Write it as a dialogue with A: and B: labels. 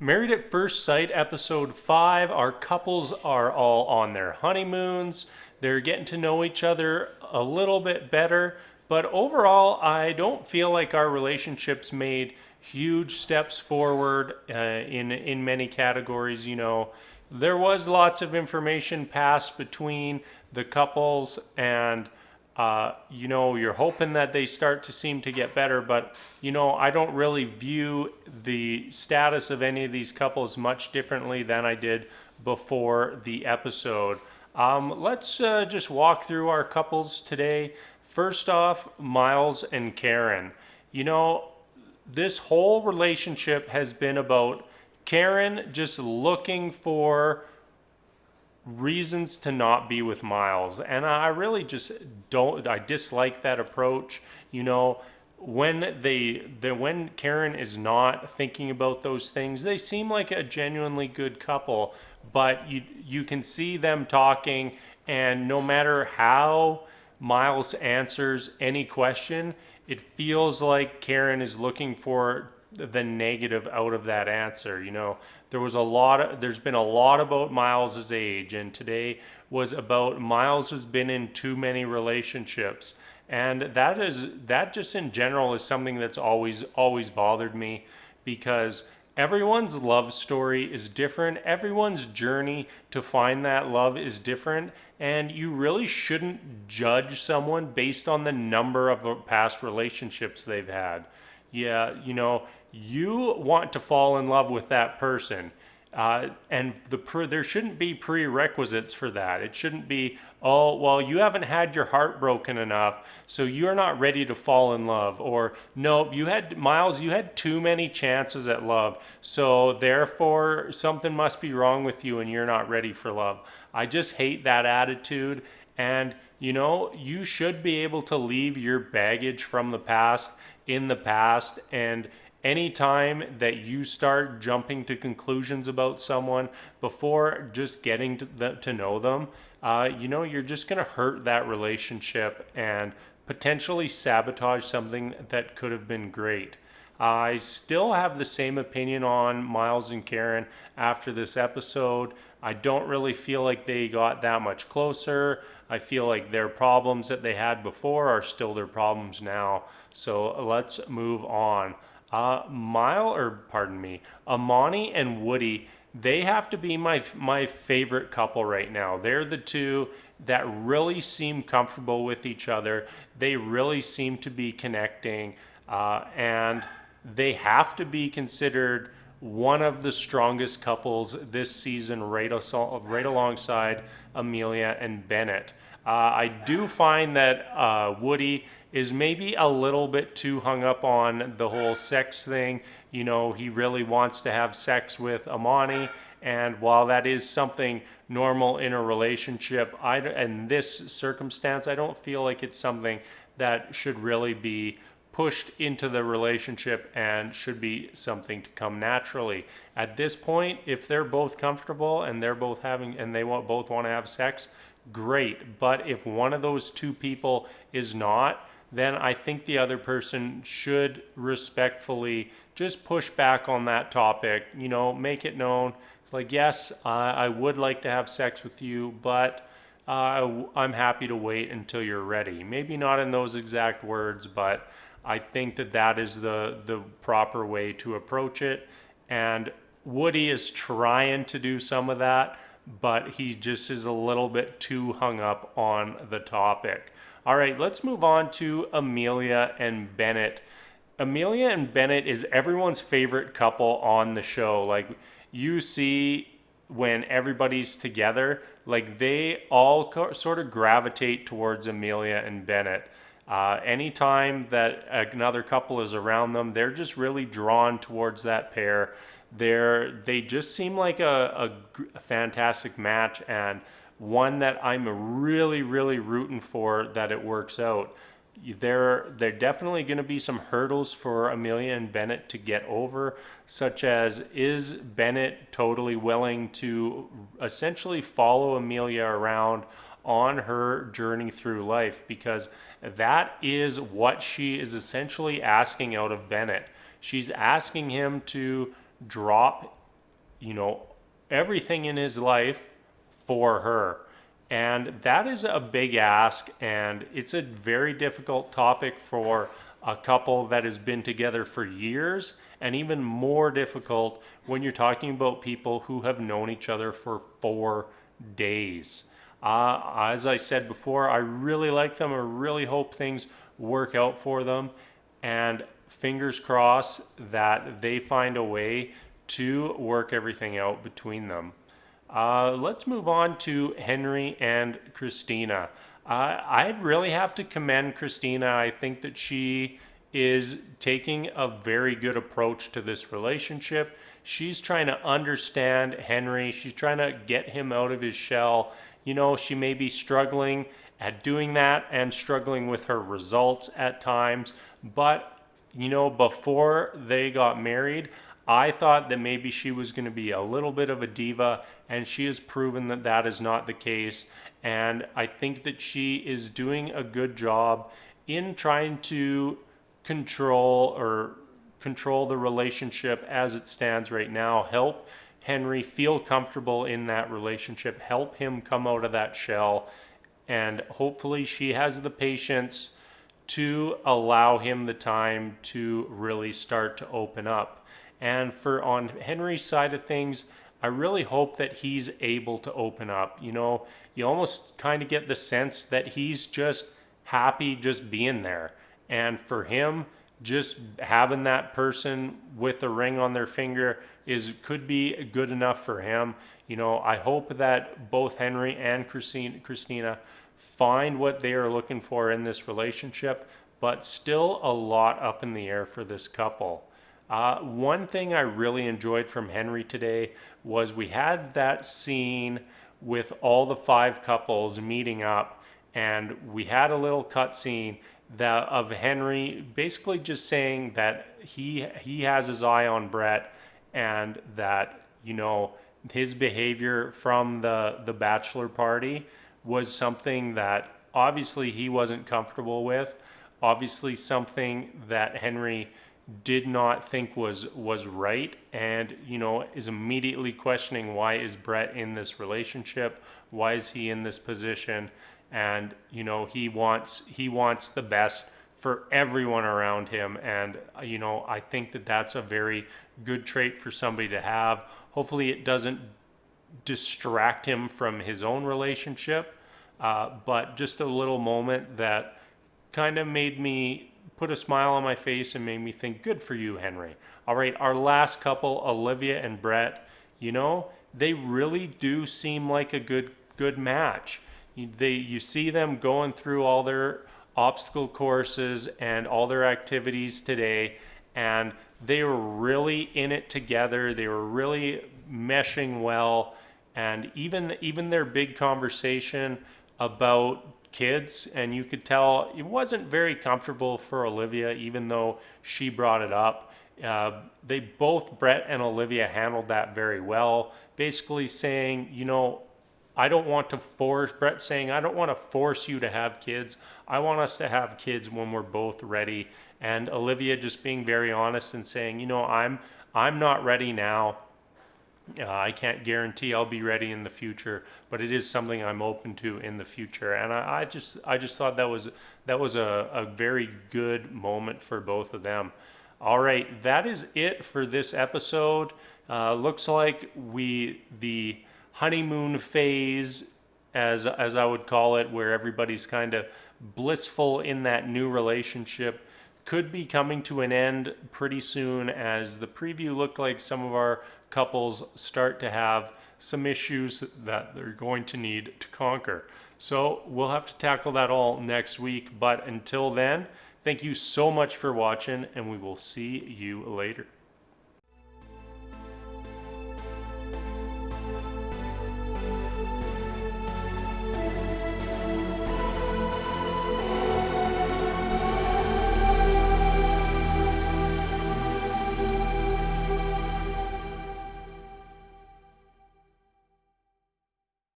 A: Married at First Sight, episode 5. Our couples are all on their honeymoons. They're getting to know each other a little bit better. But overall, I don't feel like our relationship's made huge steps forward in many categories. There was lots of information passed between the couples, and you're hoping that they start to seem to get better, but I don't really view the status of any of these couples much differently than I did before the episode. Let's just walk through our couples today. First off, Miles and Karen. This whole relationship has been about Karen just looking for reasons to not be with Miles, and I really just I dislike that approach. When Karen is not thinking about those things, they seem like a genuinely good couple, but you can see them talking, and no matter how Miles answers any question, it feels like Karen is looking for the negative out of that answer. There's been a lot about Miles's age, and today was about Miles has been in too many relationships, and that just in general is something that's always bothered me, because everyone's love story is different. Everyone's journey to find that love is different, and you really shouldn't judge someone based on the number of past relationships they've had. Yeah, you want to fall in love with that person. And there shouldn't be prerequisites for that. It shouldn't be, oh, well, you haven't had your heart broken enough, so you're not ready to fall in love. Or, no, Miles, you had too many chances at love, so therefore something must be wrong with you and you're not ready for love. I just hate that attitude. And, you should be able to leave your baggage from the past in the past, and anytime that you start jumping to conclusions about someone before just getting to know them, you're just going to hurt that relationship and potentially sabotage something that could have been great. I still have the same opinion on Miles and Karen after this episode. I don't really feel like they got that much closer. I feel like their problems that they had before are still their problems now. So let's move on. Amani and Woody, they have to be my favorite couple right now. They're the two that really seem comfortable with each other. They really seem to be connecting, and they have to be considered one of the strongest couples this season, right alongside Amelia and Bennett. I do find that Woody is maybe a little bit too hung up on the whole sex thing. He really wants to have sex with Amani, and while that is something normal in a relationship, in this circumstance, I don't feel like it's something that should really be pushed into the relationship and should be something to come naturally. At this point, if they're both comfortable and they both want to have sex, great. But if one of those two people is not, then I think the other person should respectfully just push back on that topic, make it known. It's like, yes, I would like to have sex with you, but I'm happy to wait until you're ready. Maybe not in those exact words, but I think that is the proper way to approach it. And Woody is trying to do some of that, but he just is a little bit too hung up on the topic. All right, let's move on to Amelia and Bennett. Amelia and Bennett is everyone's favorite couple on the show. Like, you see when everybody's together, like they all sort of gravitate towards Amelia and Bennett. Anytime that another couple is around them, they're just really drawn towards that pair. They just seem like a fantastic match, and one that I'm really, really rooting for that it works out. There definitely going to be some hurdles for Amelia and Bennett to get over, such as, is Bennett totally willing to essentially follow Amelia around on her journey through life? Because that is what she is essentially asking out of Bennett. She's asking him to drop everything in his life for her. And that is a big ask, and it's a very difficult topic for a couple that has been together for years, and even more difficult when you're talking about people who have known each other for 4 days. As I said before, I really like them. I really hope things work out for them, and fingers crossed that they find a way to work everything out between them. Let's move on to Henry and Christina. I really have to commend Christina. I think that she is taking a very good approach to this relationship. She's trying to understand Henry. She's trying to get him out of his shell. She may be struggling at doing that and struggling with her results at times. But, before they got married, I thought that maybe she was going to be a little bit of a diva, and she has proven that that is not the case. And I think that she is doing a good job in trying to control the relationship as it stands right now, help Henry feel comfortable in that relationship, help him come out of that shell, and hopefully she has the patience to allow him the time to really start to open up. And on Henry's side of things, I really hope that he's able to open up. You almost kind of get the sense that he's just happy just being there. And for him, just having that person with a ring on their finger could be good enough for him. I hope that both Henry and Christina find what they are looking for in this relationship, but still a lot up in the air for this couple. One thing I really enjoyed from Henry today was we had that scene with all the 5 couples meeting up, and we had a little cut scene of Henry basically just saying that he has his eye on Brett, and that his behavior from the bachelor party was something that obviously he wasn't comfortable with, obviously something that Henry did not think was right, and is immediately questioning, why is Brett in this relationship, why is he in this position? And he wants the best for everyone around him, and I think that that's a very good trait for somebody to have. Hopefully it doesn't distract him from his own relationship, but just a little moment that kind of made me put a smile on my face and made me think, good for you, Henry. All right, our last couple, Olivia and Brett, they really do seem like a good match. You see them going through all their obstacle courses and all their activities today, and they were really in it together. They were really meshing well, and even their big conversation about kids, and you could tell it wasn't very comfortable for Olivia, even though she brought it up. Brett and Olivia handled that very well, basically saying, Brett's saying, I don't want to force you to have kids. I want us to have kids when we're both ready. And Olivia just being very honest and saying, I'm not ready now. I can't guarantee I'll be ready in the future, but it is something I'm open to in the future. And I just thought that was a very good moment for both of them. All right, that is it for this episode. Looks like the honeymoon phase, as I would call it, where everybody's kind of blissful in that new relationship, could be coming to an end pretty soon, as the preview looked like some of our couples start to have some issues that they're going to need to conquer. So we'll have to tackle that all next week. But until then, thank you so much for watching, and we will see you later.